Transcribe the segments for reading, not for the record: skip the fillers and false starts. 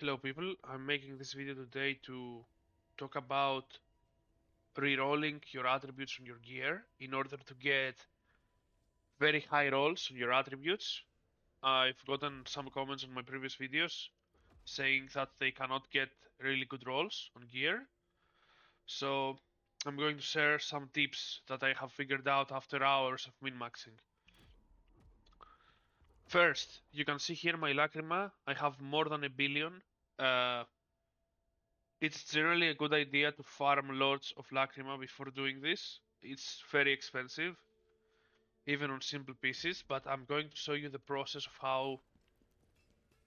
Hello people, I'm making this video today to talk about re-rolling your attributes on your gear in order to get very high rolls on your attributes. I've gotten some comments on my previous videos saying that they cannot get really good rolls on gear. So I'm going to share some tips that I have figured out after hours of min-maxing. First, you can see here my lacrima. I have more than 1 billion. It's generally a good idea to farm lots of lacrima before doing this. It's very expensive, even on simple pieces, but I'm going to show you the process of how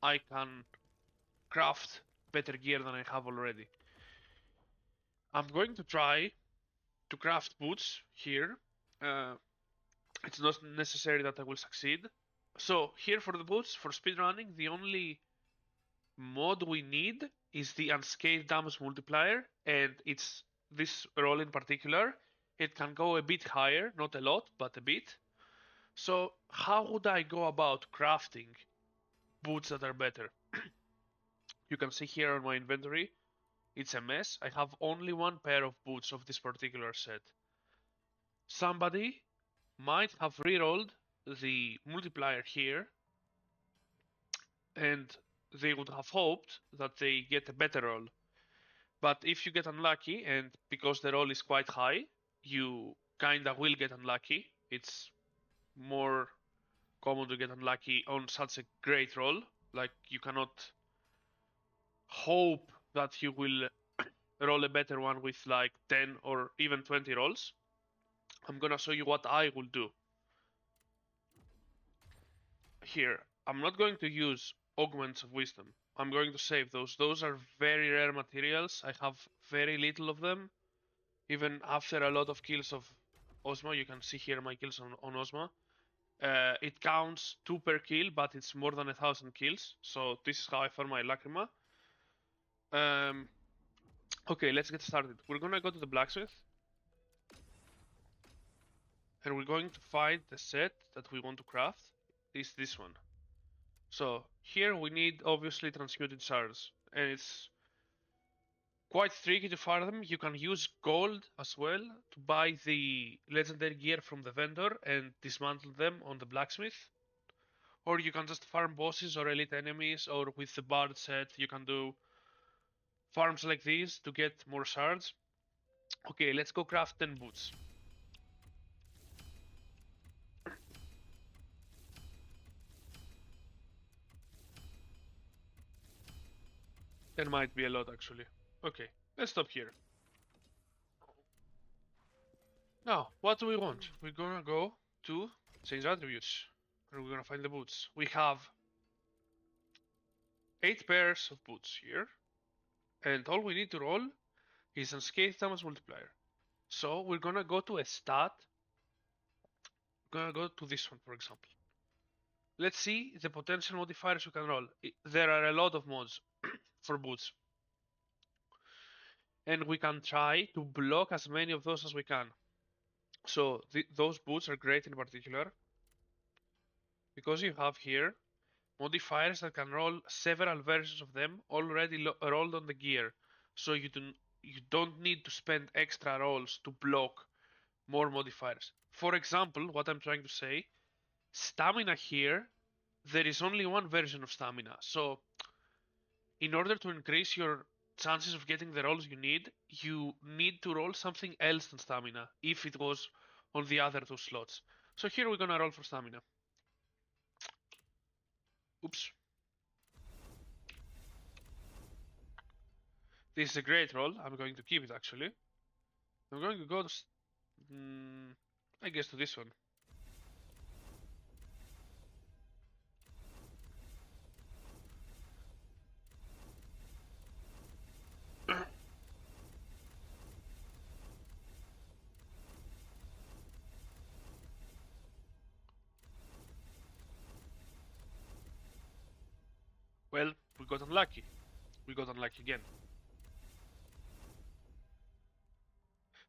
I can craft better gear than I have already. I'm going to try to craft boots here. It's not necessary that I will succeed. So here for the boots, for speedrunning, the only mod we need is the unscathed damage multiplier, and it's this roll in particular. It can go a bit higher, not a lot, but a bit. So how would I go about crafting boots that are better? You can see here on my inventory, it's a mess. I have only one pair of boots of this particular set. Somebody might have rerolled the multiplier here, and they would have hoped that they get a better roll. But if you get unlucky, and because the roll is quite high, you kinda will get unlucky. It's more common to get unlucky on such a great roll. Like, you cannot hope that you will roll a better one with like 10 or even 20 rolls. I'm gonna show you what I will do. Here, I'm not going to use Augments of Wisdom. I'm going to save those. Those are very rare materials. I have very little of them. Even after a lot of kills of Ozma, you can see here my kills on Ozma. It counts 2 per kill, but it's more than 1,000 kills. So this is how I farm my lacrima. Okay, let's get started. We're gonna go to the blacksmith. And we're going to find the set that we want to craft. Is this one. So here we need obviously transmuted shards. And it's quite tricky to farm them. You can use gold as well to buy the legendary gear from the vendor and dismantle them on the blacksmith. Or you can just farm bosses or elite enemies, or with the bard set you can do farms like these to get more shards. Okay, let's go craft 10 boots. There might be a lot actually. Okay, let's stop here. Now, what do we want? We're gonna go to change attributes. And we're gonna find the boots. We have 8 pairs of boots here. And all we need to roll is unscathed damage multiplier. So we're gonna go to a stat. We're gonna go to this one, for example. Let's see the potential modifiers we can roll. There are a lot of mods for boots. And we can try to block as many of those as we can. So those boots are great in particular because you have here modifiers that can roll several versions of them already rolled on the gear. So you don't need to spend extra rolls to block more modifiers. For example, what I'm trying to say, stamina here, there is only one version of stamina. So in order to increase your chances of getting the rolls you need to roll something else than stamina if it was on the other 2 slots. So here we're gonna roll for stamina. Oops. This is a great roll. I'm going to keep it actually. I'm going to go to, I guess to this one. Well, we got unlucky. We got unlucky again.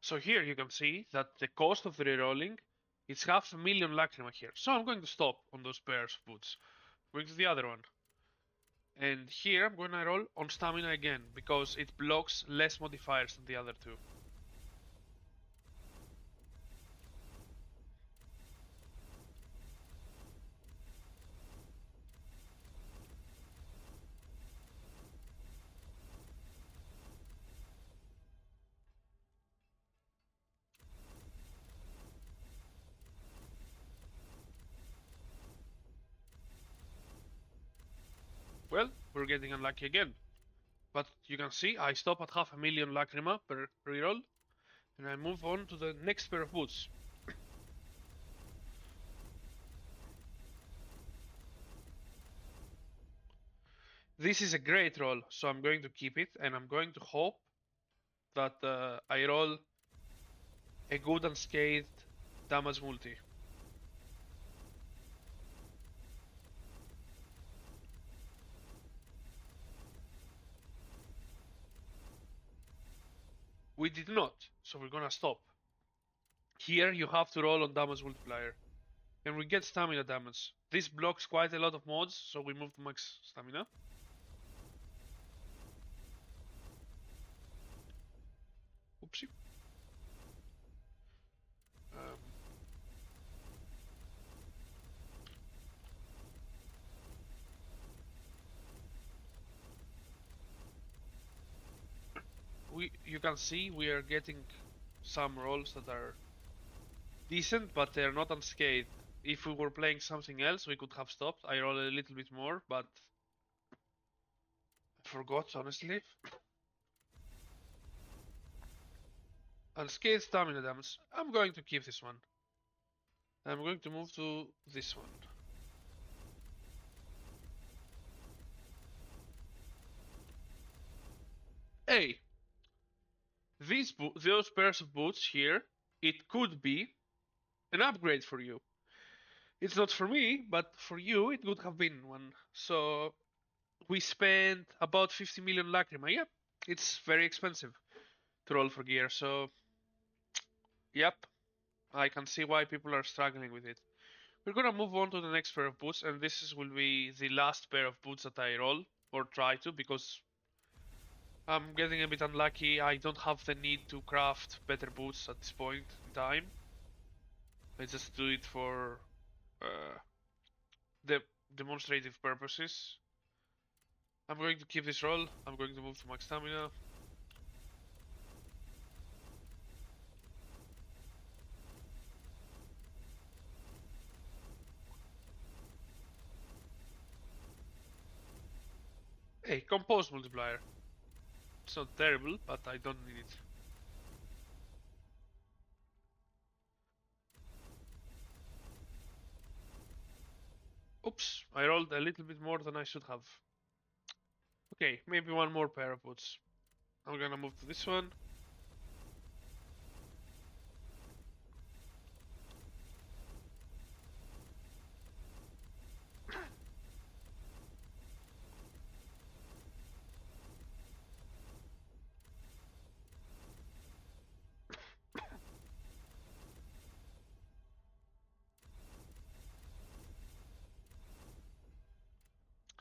So here you can see that the cost of the rerolling is 500,000 lacrima here. So I'm going to stop on those pairs of boots. Going to the other one. And here I'm gonna roll on stamina again, because it blocks less modifiers than the other two. Well, we're getting unlucky again. But you can see I stop at 500,000 lacrima per reroll, and I move on to the next pair of boots. This is a great roll, so I'm going to keep it, and I'm going to hope that I roll a good unscathed damage multi. We did not, so we're gonna stop. Here you have to roll on damage multiplier. And we get stamina damage. This blocks quite a lot of mods, so we move to max stamina. Oopsie. Um, you can see we are getting some rolls that are decent, but they're not unscathed. If we were playing something else, we could have stopped. I roll a little bit more, but I forgot, honestly. Unscathed stamina damage. I'm going to keep this one. I'm going to move to this one. Hey, those pairs of boots here, it could be an upgrade for you. It's not for me, but for you, it would have been one. So we spent about 50 million lacrima. Yep, it's very expensive to roll for gear. So, yep, I can see why people are struggling with it. We're gonna move on to the next pair of boots, and will be the last pair of boots that I roll or try to, because I'm getting a bit unlucky. I don't have the need to craft better boots at this point in time. I just do it for uh, the demonstrative purposes. I'm going to keep this roll. I'm going to move to max stamina. Hey, compose multiplier. It's not terrible, but I don't need it. Oops, I rolled a little bit more than I should have. Okay, maybe one more pair of boots. I'm gonna move to this one.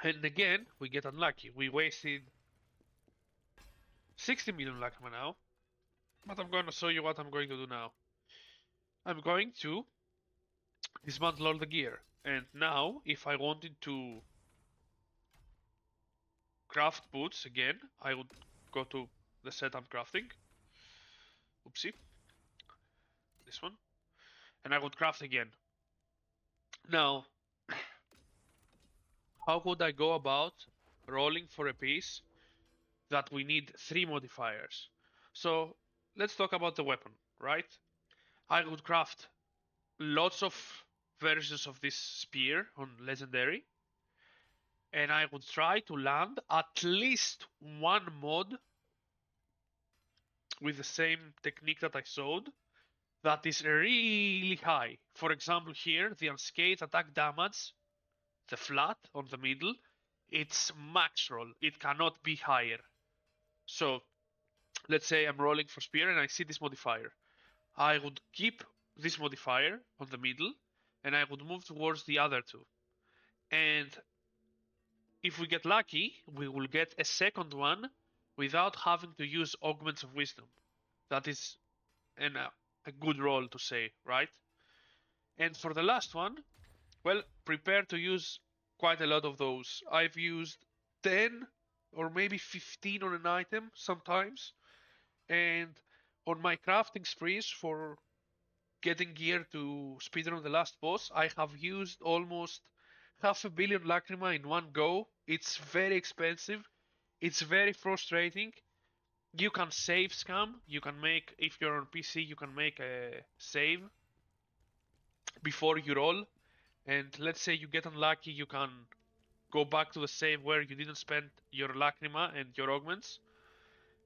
And again, we get unlucky. We wasted 60 million lacrima now. But I'm gonna show you what I'm going to do now. I'm going to dismantle all the gear. And now, if I wanted to craft boots again, I would go to the set I'm crafting. Oopsie. This one. And I would craft again. Now, how would I go about rolling for a piece that we need 3 modifiers? So, let's talk about the weapon, right? I would craft lots of versions of this spear on legendary, and I would try to land at least one mod with the same technique that I showed that is really high. For example, here, the unscathed attack damage, the flat on the middle, it's max roll. It cannot be higher. So, let's say I'm rolling for spear and I see this modifier. I would keep this modifier on the middle and I would move towards the other two. And if we get lucky, we will get a second one without having to use augments of wisdom. That is a good roll to say, right? And for the last one, well, prepare to use quite a lot of those. I've used 10 or maybe 15 on an item sometimes. And on my crafting sprees for getting gear to speedrun the last boss, I have used almost 500 million lacrima in one go. It's very expensive. It's very frustrating. You can save scam. You can make, if you're on PC, you can make a save before you roll. And let's say you get unlucky, you can go back to the save where you didn't spend your lacrima and your augments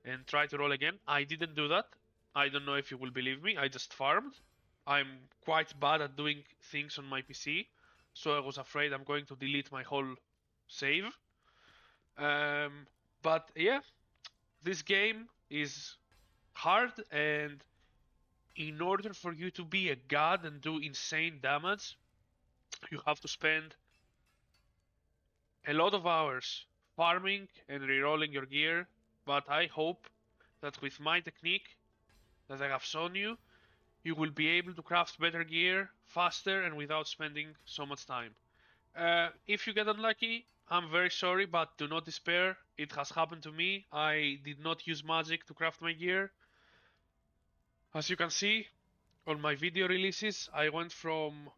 and try to roll again. I didn't do that. I don't know if you will believe me. I just farmed. I'm quite bad at doing things on my PC, so I was afraid I'm going to delete my whole save. But yeah, this game is hard, and in order for you to be a god and do insane damage, you have to spend a lot of hours farming and rerolling your gear. But I hope that with my technique that I have shown you, you will be able to craft better gear faster and without spending so much time. If you get unlucky, I'm very sorry, but do not despair. It has happened to me. I did not use magic to craft my gear. As you can see on my video releases, I went from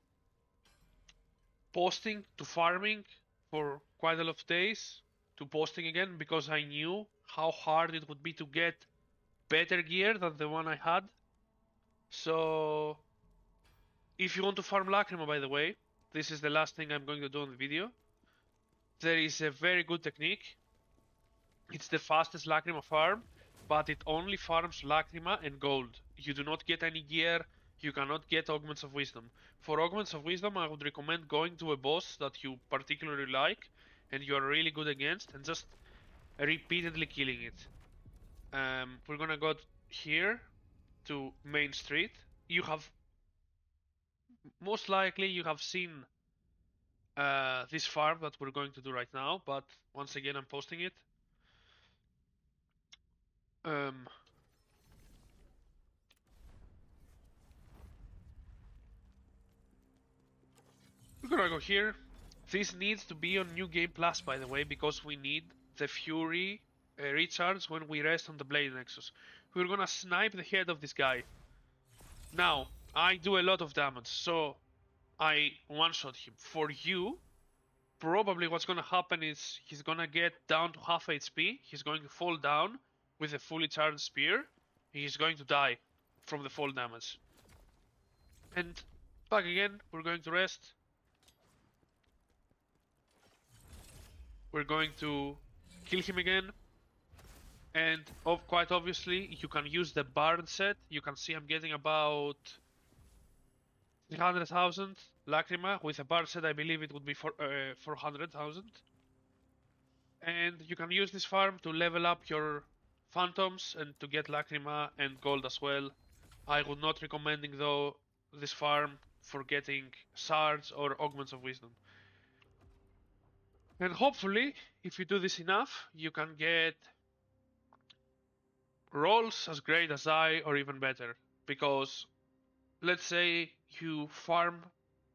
posting to farming for quite a lot of days to posting again because I knew how hard it would be to get better gear than the one I had. So if you want to farm lacrima, by the way, this is the last thing I'm going to do on the video. There is a very good technique. It's the fastest lacrima farm, but it only farms lacrima and gold. You do not get any gear, you cannot get augments of wisdom. For augments of wisdom, I would recommend going to a boss that you particularly like and you are really good against and just repeatedly killing it. We're gonna go here to Main Street. You have most likely you have seen this farm that we're going to do right now, but once again I'm posting it. Um, we're gonna go here. This needs to be on New Game Plus, by the way, because we need the Fury recharge when we rest on the Blade Nexus. We're gonna snipe the head of this guy. Now, I do a lot of damage, so I one-shot him. For you, probably what's gonna happen is he's gonna get down to half HP, he's going to fall down with a fully charged spear, he's going to die from the fall damage. And back again, we're going to rest. We're going to kill him again. And quite obviously, you can use the Bard set. You can see I'm getting about 300,000 lacrima. With a Bard set, I believe it would be 400,000. And you can use this farm to level up your phantoms and to get lacrima and gold as well. I would not recommending though this farm for getting shards or augments of wisdom. And hopefully, if you do this enough, you can get rolls as great as I or even better. Because let's say you farm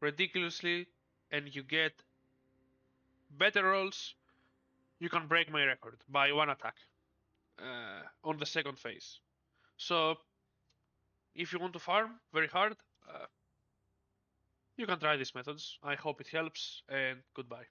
ridiculously and you get better rolls, you can break my record by one attack on the second phase. So if you want to farm very hard, you can try these methods. I hope it helps, and goodbye.